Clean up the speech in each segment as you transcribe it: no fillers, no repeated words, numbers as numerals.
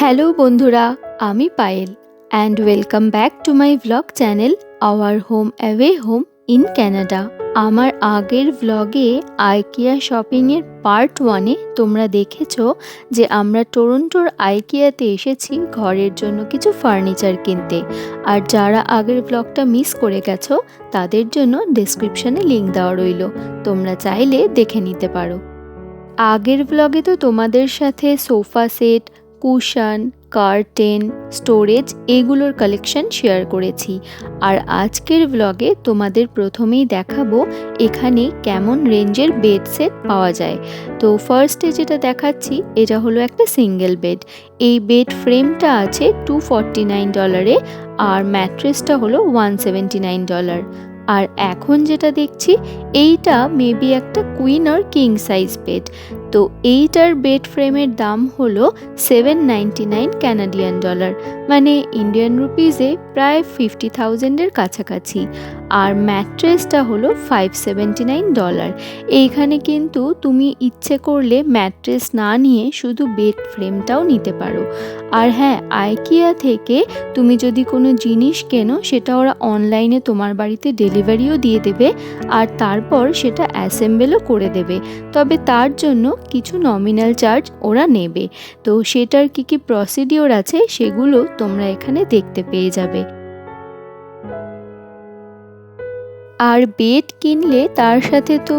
Hello বন্ধুরা, আমি Payel and welcome back to my vlog channel our home away home in Canada. আমার আগের ভ্লগে IKEA শপিংয়ের পার্ট 1-এ তোমরা দেখেছো যে আমরা টরন্টোর আইকিয়াতে এসেছি ঘরের জন্য কিছু ফার্নিচার কিনতে। আর যারা আগের ভ্লগটা মিস করে গেছো তাদের জন্য ডেসক্রিপশনে লিঙ্ক দেওয়া রইল, তোমরা চাইলে দেখে নিতে পারো। আগের ভ্লগে তো তোমাদের সাথে sofa set, cushion, curtain, storage এগুলোর কালেকশন শেয়ার করেছি। আর আজকের ভ্লগে তোমাদের প্রথমেই দেখাবো এখানে কেমন রেঞ্জের বেড সেট পাওয়া যায়। তো ফার্স্টে যেটা দেখাচ্ছি এটা হলো একটা সিঙ্গেল বেড। এই বেড ফ্রেমটা আছে $249 আর ম্যাট্রেসটা হলো $179। আর এখন যেটা দেখছি এইটা মেবি একটা কুইন আর কিং সাইজ বেড। তো এইটার বেড ফ্রেমের দাম হলো $799 ক্যানাডিয়ান ডলার, মানে ইন্ডিয়ান রুপিজে প্রায় 50,000-এর কাছাকাছি। আর ম্যাট্রেসটা হলো $579। এইখানে কিন্তু তুমি ইচ্ছে করলে ম্যাট্রেস না নিয়ে শুধু বেড ফ্রেমটাও নিতে পারো। আর হ্যাঁ, আইকিয়া থেকে তুমি যদি কোনো জিনিস কেনো সেটা ওরা অনলাইনে তোমার বাড়িতে ডেলিভারিও দিয়ে দেবে আর তারপর সেটা অ্যাসেম্বলও করে দেবে, তবে তার জন্য কিছু নমিনাল চার্জ ওরা নেবে। তো সেটার কি প্রসিডিওর আছে সেগুলো তোমরা এখানে দেখতে পেয়ে যাবে। আর বেড কিনলে তার সাথে তো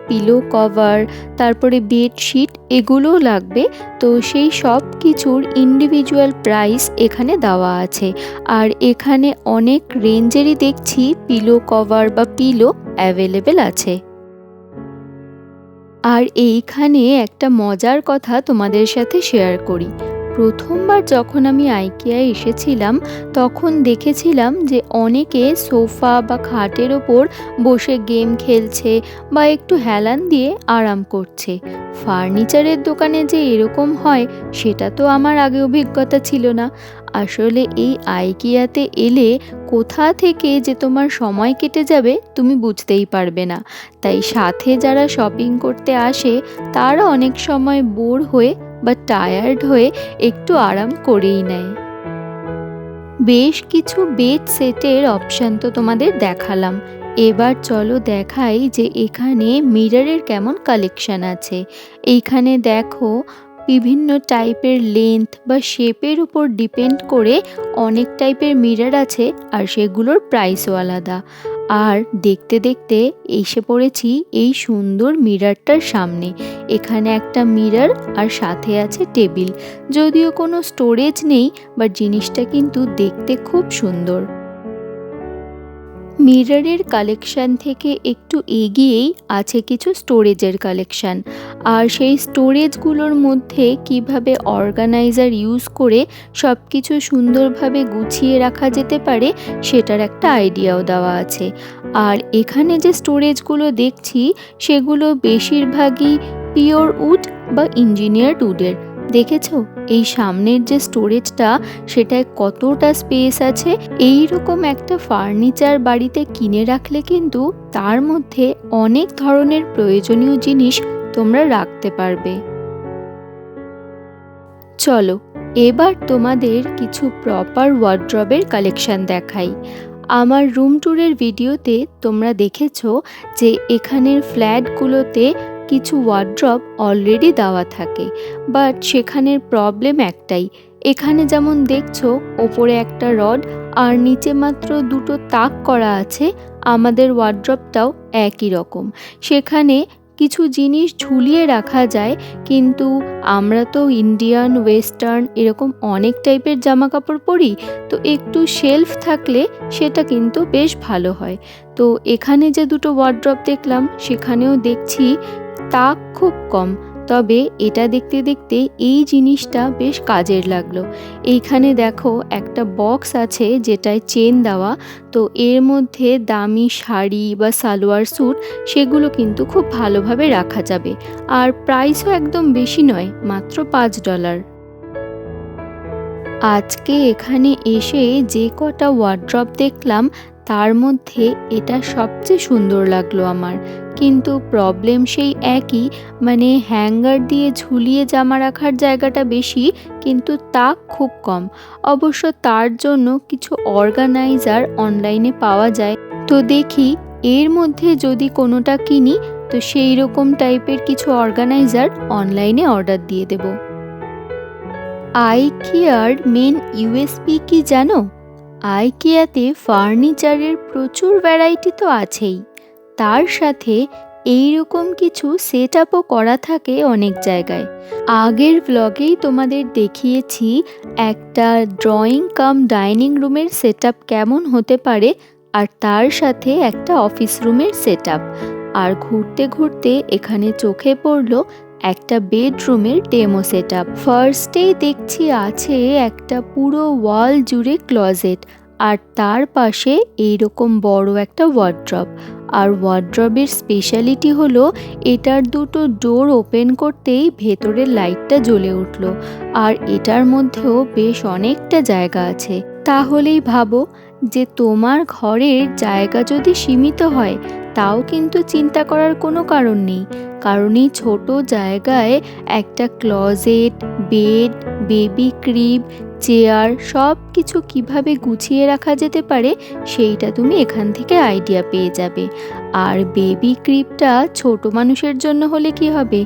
পিলো কভার, তারপরে বেডশিট এগুলোও লাগবে। তো সেই সব কিছুর ইন্ডিভিজুয়াল প্রাইস এখানে দেওয়া আছে। আর এখানে অনেক রেঞ্জেরই দেখছি পিলো কভার বা পিলো অ্যাভেলেবেল আছে। আর এইখানে একটা মজার কথা তোমাদের সাথে শেয়ার করি। প্রথমবার যখন আমি আইকিয়ায় এসেছিলাম তখন দেখেছিলাম যে অনেকে সোফা বা খাটের ওপর বসে গেম খেলছে বা একটু হেলান দিয়ে আরাম করছে। ফার্নিচারের দোকানে যে এরকম হয় সেটা তো আমার আগে অভিজ্ঞতা ছিল না। আসলে এই আইকিয়াতে এলে কোথা থেকে যে তোমার সময় কেটে যাবে তুমি বুঝতেই পারবে না। তাই সাথে যারা শপিং করতে আসে তারা অনেক সময় বোর হয়ে বা টায়ার্ড হয়ে একটু আরাম করেই নেয়। বেশ কিছু বেড সেটের অপশান তো তোমাদের দেখালাম, এবার চলো দেখাই যে এখানে মিররের কেমন কালেকশন আছে। এইখানে দেখো বিভিন্ন টাইপের লেন্থ বা শেপের উপর ডিপেন্ড করে অনেক টাইপের মিরর আছে আর সেগুলোর প্রাইসও আলাদা। আর দেখতে দেখতে এসে পড়েছি এই সুন্দর মিররটার সামনে। এখানে একটা মিরর আর সাথে আছে টেবিল, যদিও কোনো স্টোরেজ নেই বাট জিনিসটা কিন্তু দেখতে খুব সুন্দর। মিররের কালেকশান থেকে একটু এগিয়েই আছে কিছু স্টোরেজের কালেকশান। আর সেই স্টোরেজগুলোর মধ্যে কিভাবে অর্গানাইজার ইউজ করে সব কিছু সুন্দরভাবে গুছিয়ে রাখা যেতে পারে সেটার একটা আইডিয়াও দেওয়া আছে। আর এখানে যে স্টোরেজগুলো দেখছি সেগুলো বেশিরভাগই পিওর উড বা ইঞ্জিনিয়ার্ড উডের। দেখেছো এই সামনের যে স্টোরেজটা সেটায় কতটা স্পেস আছে। এই রকম একটা ফার্নিচার বাড়িতে কিনে রাখলে কিন্তু তার মধ্যে অনেক ধরনের প্রয়োজনীয় জিনিস তোমরা রাখতে পারবে। চলো এবার তোমাদের কিছু প্রপার ওয়ার্ড্রবের কালেকশন দেখাই। আমার রুম ট্যুরের ভিডিওতে তোমরা দেখেছো যে এখানের ফ্ল্যাটগুলোতে কিছু ওয়ার্ড্রব অলরেডি দেওয়া থাকে, বাট সেখানের প্রবলেম একটাই, এখানে যেমন দেখছো ওপরে একটা রড আর নিচে মাত্র দুটো তাক করা আছে। আমাদের ওয়ার্ড্রবটাও একই রকম, সেখানে কিছু জিনিস ঝুলিয়ে রাখা যায়, কিন্তু আমরা তো ইন্ডিয়ান ওয়েস্টার্ন এরকম অনেক টাইপের জামা কাপড় পরি, তো একটু শেলফ থাকলে সেটা কিন্তু বেশ ভালো হয়। তো এখানে যে দুটো ওয়ার্ড্রব দেখলাম সেখানেও দেখছি তাক খুব কম, তবে এটা দেখতে দেখতে এই জিনিসটা বেশ কাজের লাগলো। এইখানে দেখো একটা বক্স আছে যেটায় চেন দেওয়া, তো এর মধ্যে দামি শাড়ি বা সালোয়ার স্যুট সেগুলো কিন্তু খুব ভালোভাবে রাখা যাবে। আর প্রাইসও একদম বেশি নয়, মাত্র $5। আজকে এখানে এসে যে কটা ওয়ার্ড্রব দেখলাম তার মধ্যে এটা সবচেয়ে সুন্দর লাগলো আমার। কিন্তু প্রবলেম সেই একই, মানে হ্যাঙ্গার দিয়ে ঝুলিয়ে জামা রাখার জায়গাটা বেশি, কিন্তু তাক খুব কম। অবশ্য তার জন্য কিছু অর্গানাইজার অনলাইনে পাওয়া যায়, তো দেখি এর মধ্যে যদি কোনোটা কিনি তো সেই রকম টাইপের কিছু অর্গানাইজার অনলাইনে অর্ডার দিয়ে দেব। আইকিয়ার মেন ইউএসপি কি জানো? আইকিয়াতে ফার্নিচারের প্রচুর ভ্যারাইটি তো আছেই, তার সাথে এইরকম কিছু সেট আপও করা থাকে অনেক জায়গায়। আগের ব্লগেই তোমাদের দেখিয়েছি একটা ড্রয়িং কাম ডাইনিং রুমের সেট আপ কেমন হতে পারে, আর তার সাথে একটা অফিস রুমের সেট আপ। আর ঘুরতে ঘুরতে এখানে চোখে পড়লো একটা বেডরুমের ডেমো সেট আপ। ফার্স্টেই দেখছি আছে একটা পুরো ওয়াল জুড়ে ক্লজেট, আর তার পাশে এইরকম বড় একটা ওয়ার্ড্রব। আর ওয়ার্ড্রবের স্পেশালিটি হলো এটার দুটো ডোর ওপেন করতেই ভেতরের লাইটটা জ্বলে উঠলো, আর এটার মধ্যেও বেশ অনেকটা জায়গা আছে। তাহলেই ভাবো যে তোমার ঘরের জায়গা যদি সীমিত হয় তাও কিন্তু চিন্তা করার কোনো কারণ নেই, কারণ এই ছোট জায়গায় একটা ক্লজেট, বেড, বেবি ক্রিব, চেয়ার সব কিছু কীভাবে গুছিয়ে রাখা যেতে পারে সেইটা তুমি এখান থেকে আইডিয়া পেয়ে যাবে। আর বেবি ক্রিবটা ছোট মানুষের জন্য হলে কি হবে,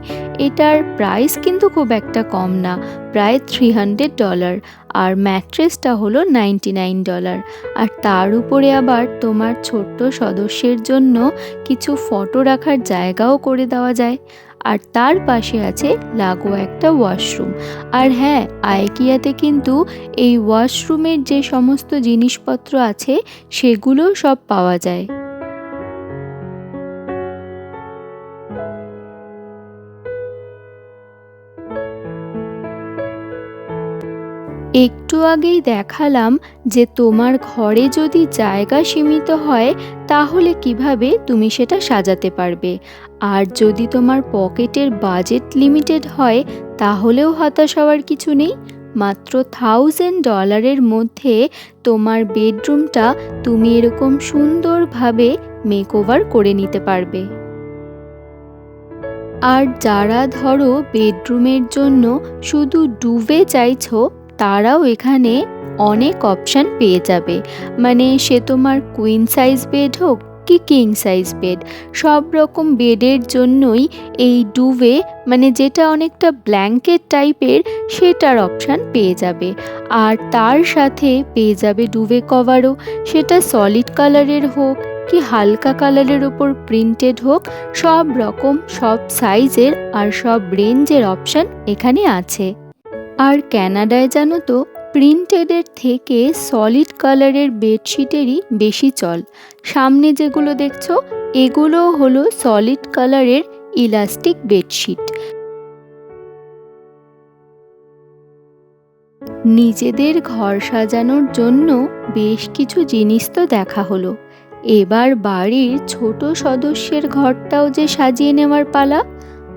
এটার প্রাইস কিন্তু খুব একটা কম না, প্রায় $300, আর ম্যাট্রেসটা হলো $99। আর তার উপরে আবার তোমার ছোট্ট সদস্যের জন্য কিছু ফটো রাখার জায়গাও করে দেওয়া যায়। আর তার পাশে আছে লাগোয়া একটা ওয়াশরুম। আর হ্যাঁ, আইকিয়াতে কিন্তু এই ওয়াশরুমের যে সমস্ত জিনিসপত্র আছে সেগুলো সব পাওয়া যায়। একটু আগেই দেখালাম যে তোমার ঘরে যদি জায়গা সীমিত হয় তাহলে কিভাবে তুমি সেটা সাজাতে পারবে। আর যদি তোমার পকেটের বাজেট লিমিটেড হয় তাহলেও হতাশ হওয়ার কিছু নেই। মাত্র $1000 মধ্যে তোমার বেডরুমটা তুমি এরকম সুন্দরভাবে মেকওভার করে নিতে পারবে। আর যারা ধরো বেডরুমের জন্য শুধু ডুভে চাইছো, তারাও এখানে অনেক অপশান পেয়ে যাবে। মানে সে তোমার কুইন সাইজ বেড হোক কি কিং সাইজ বেড, সব রকম বেডের জন্যই এই ডুভে, মানে যেটা অনেকটা ব্ল্যাঙ্কেট টাইপের, সেটার অপশান পেয়ে যাবে। আর তার সাথে পেয়ে যাবে ডুভে কভারও, সেটা সলিড কালারের হোক কি হালকা কালারের ওপর প্রিন্টেড হোক, সব রকম সব সাইজের আর সব রেঞ্জের অপশান এখানে আছে। আর ক্যানাডায় জানো তো প্রিন্টেডের থেকে সলিড কালারের বেডশিটেরই বেশি চল। সামনে যেগুলো দেখছো এগুলো হলো সলিড কালারের ইলাস্টিক বেডশিট। নিজেদের ঘর সাজানোর জন্য বেশ কিছু জিনিস তো দেখা হলো, এবার বাড়ির ছোট সদস্যের ঘরটাও যে সাজিয়ে নেওয়ার পালা।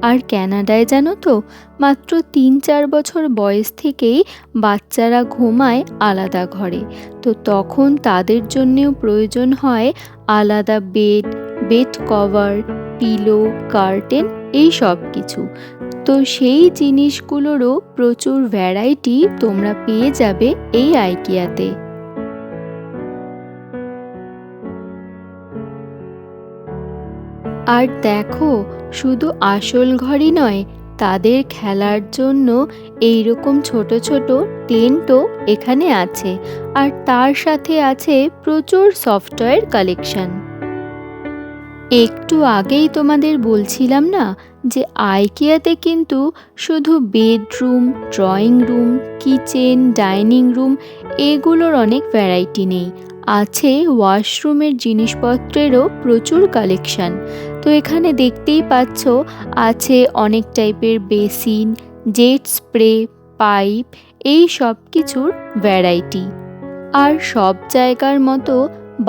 আর ক্যানাডায় জানো তো মাত্র 3-4 বছর বয়স থেকেই বাচ্চারা ঘুমায় আলাদা ঘরে, তো তখন তাদের জন্যেও প্রয়োজন হয় আলাদা bed, bed cover, pillow, curtain, এই সব কিছু। তো সেই জিনিসগুলোরও প্রচুর ভ্যারাইটি তোমরা পেয়ে যাবে এই আইকিয়াতে। আর দেখো, শুধু আসল ঘরই নয়, তাদের খেলার জন্য এইরকম ছোট ছোট টেন্টও এখানে আছে। আর তার সাথে আছে প্রচুর সফটওয়্যার কালেকশন। একটু আগেই তোমাদের বলছিলাম না যে আইকিয়াতে কিন্তু শুধু bedroom, drawing room, kitchen, dining room এগুলোর অনেক ভ্যারাইটি নেই, আছে ওয়াশরুমের জিনিসপত্রেরও প্রচুর কালেকশন। তো এখানে দেখতেই পাচ্ছ আছে অনেক টাইপের বেসিন, জেট স্প্রে, পাইপ, এই সব কিছুর ভ্যারাইটি। আর সব জায়গার মতো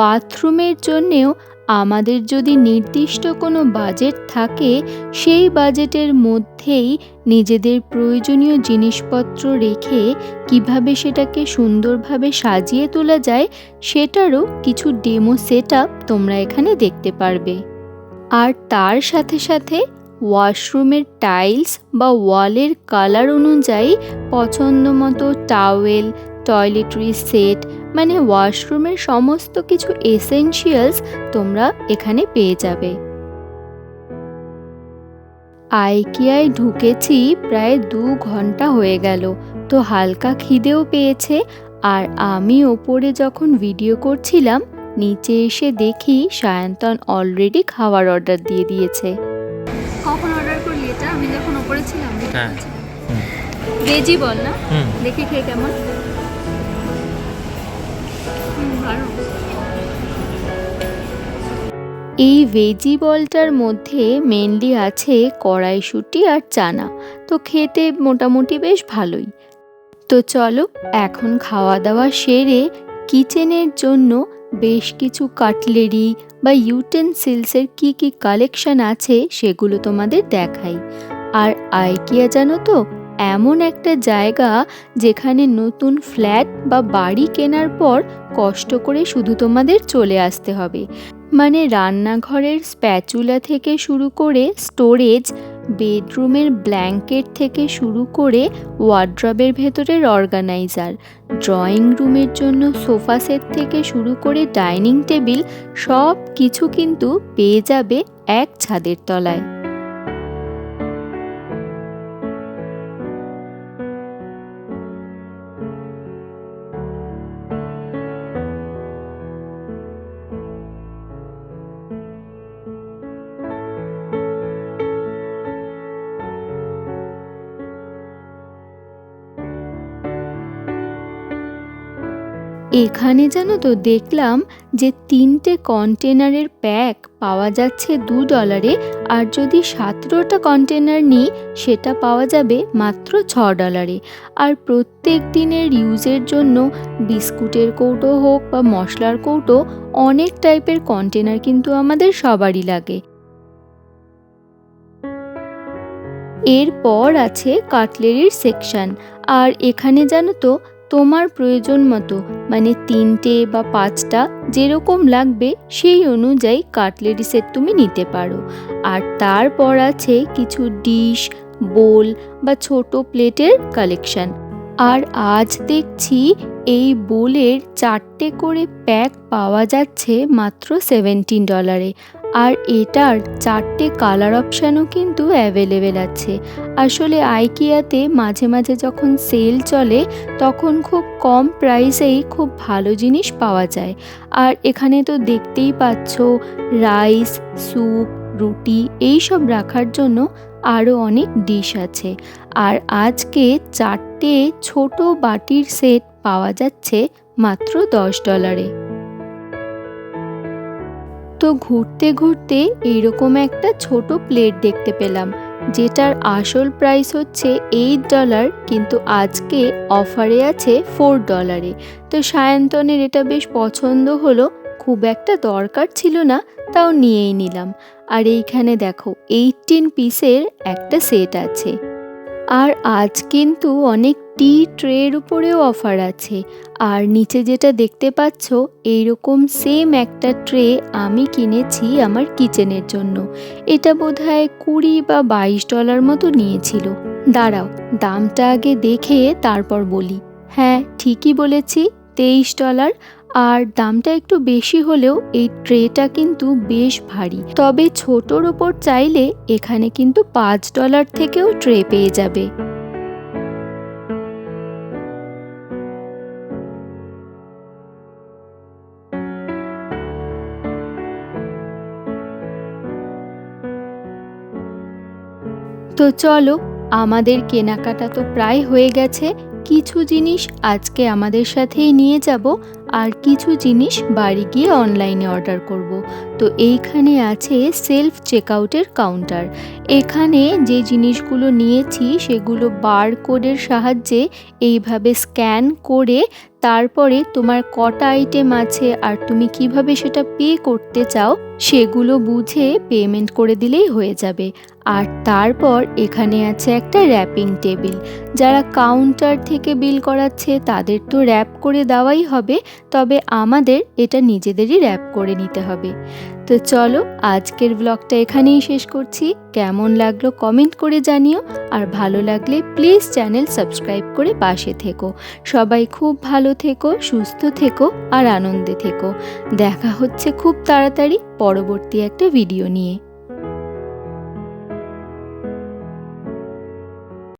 বাথরুমের জন্যেও আমাদের যদি নির্দিষ্ট কোনো বাজেট থাকে, সেই বাজেটের মধ্যেই নিজেদের প্রয়োজনীয় জিনিসপত্র রেখে কিভাবে সেটাকে সুন্দরভাবে সাজিয়ে তোলা যায়, সেটারও কিছু ডেমো সেটআপ তোমরা এখানে দেখতে পারবে। আর তার সাথে সাথে ওয়াশরুমের টাইলস বা ওয়ালের কালার অনুযায়ী পছন্দ মতো টাওয়েল, টয়লেটরি সেট, মানে ওয়াশরুমের সমস্ত কিছু এসেনশিয়ালস তোমরা এখানে পেয়ে যাবে। আইকিয়ায় ঢুকেছি প্রায় 2 ঘন্টা হয়ে গেল, তো হালকা খিদেও পেয়েছে। আর আমি ওপরে যখন ভিডিও করছিলাম, নিচে এসে দেখি সায়ন্তন অলরেডি খাবার অর্ডার দিয়ে দিয়েছে। কখন অর্ডার করলি এটা? আমি যখন ওপরে ছিলাম। হ্যাঁ। ভেজি বল না, দেখি খেয়ে কেমন। ভালো। এই ভেজি বলটার মধ্যে মেনলি আছে কড়াইশুঁটি আর চানা, তো খেতে মোটামুটি বেশ ভালোই। তো চলো এখন খাওয়া দাওয়া সেরে কিচেনের জন্য বেশ কিছু কাটলেরি বা ইউটেনসিলসের কি কি কালেকশন আছে সেগুলো তোমাদের দেখাই। আর আইকিয়া জানো তো, এমন একটা জায়গা যেখানে নতুন ফ্ল্যাট বা বাড়ি কেনার পর কষ্ট করে শুধু তোমাদের চলে আসতে হবে। মানে রান্নাঘরের স্প্যাচুলা থেকে শুরু করে স্টোরেজ, বেডরুমের ব্ল্যাঙ্কেট থেকে শুরু করে ওয়ার্ড্রবের ভেতরের অর্গানাইজার, ড্রয়িং রুমের জন্য সোফা সেট থেকে শুরু করে ডাইনিং টেবিল, সব কিছু কিন্তু পেয়ে যাবে এক ছাদের তলায়। এখানে জানো তো দেখলাম যে 3টে কন্টেনারের প্যাক পাওয়া যাচ্ছে $2, আর যদি 17টা কন্টেনার নিই সেটা পাওয়া যাবে মাত্র $6। আর প্রত্যেক দিনের ইউজের জন্য বিস্কুটের কৌটো হোক বা মশলার কৌটো, অনেক টাইপের কন্টেনার কিন্তু আমাদের সবারই লাগে। এরপর আছে কাটলেরির সেকশন, আর এখানে জানো তো তোমার প্রয়োজন মতো, মানে 3টে বা 5টা যেরকম লাগবে সেই অনুযায়ী কাটলেরি সেট তুমি নিতে পারো। আর তারপর আছে কিছু ডিশ, বোল বা ছোট প্লেটের কালেকশন। আর আজ দেখছি এই বোলের 4টে করে প্যাক পাওয়া যাচ্ছে মাত্র $17। আর এটার 4টে কালার অপশানও কিন্তু অ্যাভেলেবেল আছে। আসলে আইকিয়াতে মাঝে মাঝে যখন সেল চলে তখন খুব কম প্রাইসেই খুব ভালো জিনিস পাওয়া যায়। আর এখানে তো দেখতেই পাচ্ছ রাইস, স্যুপ, রুটি এইসব রাখার জন্য আরও অনেক ডিশ আছে। আর আজকে 4টে ছোট বাটির সেট পাওয়া যাচ্ছে মাত্র $10। তো ঘুরতে ঘুরতে এইরকম একটা ছোট প্লেট দেখতে পেলাম, যেটার আসল প্রাইস হচ্ছে $8, কিন্তু আজকে অফারে আছে $4। তো সায়ন্তনের এটা বেশ পছন্দ হলো, খুব একটা দরকার ছিল না, তাও নিয়েই নিলাম। আর এইখানে দেখো 18 পিসের একটা সেট আছে। আর আজ কিন্তু অনেক টি ট্রের উপরেও অফার আছে। আর নিচে যেটা দেখতে পাচ্ছ এইরকম সেম একটা ট্রে আমি কিনেছি আমার কিচেনের জন্য। এটা বোধহয় $20 বা $22 মতো নিয়েছিল। দাঁড়াও, দামটা আগে দেখে তারপর বলি। হ্যাঁ, ঠিকই বলেছি, $23। আর দামটা একটু বেশি হলেও এই ট্রেটা কিন্তু বেশ ভারী। তবে ছোটোর ওপর চাইলে এখানে কিন্তু $5 থেকেও ট্রে পেয়ে যাবে। তো চলো, আমাদের কেনাকাটা তো প্রায় হয়ে গেছে। কিছু জিনিস আজকে আমাদের সাথেই নিয়ে যাব, আর কিছু জিনিস বাড়ি গিয়ে অনলাইনে অর্ডার করব। তো এইখানে আছে সেলফ চেকআউটের কাউন্টার। এখানে যে জিনিসগুলো নিয়েছি সেগুলো বারকোডের সাহায্যে এইভাবে স্ক্যান করে তারপরে তোমার কটা আইটেম আছে আর তুমি কিভাবে সেটা পে করতে চাও সেগুলো বুঝে পেমেন্ট করে দিলেই হয়ে যাবে। আর তারপর এখানে আছে একটা র্যাপিং টেবিল। যারা কাউন্টার থেকে বিল করাচ্ছে তাদের তো র্যাপ করে দেওয়াই হবে, তবে আমাদের এটা নিজেদেরই র্যাপ করে নিতে হবে। তো চলো আজকের ব্লগটা এখানেই শেষ করছি। কেমন লাগলো কমেন্ট করে জানিও, আর ভালো লাগলে প্লিজ চ্যানেল সাবস্ক্রাইব করে পাশে থেকো। সবাই খুব ভালো থেকো, সুস্থ থেকো আর আনন্দে থেকো। দেখা হচ্ছে খুব তাড়াতাড়ি পরবর্তী একটা ভিডিও নিয়ে।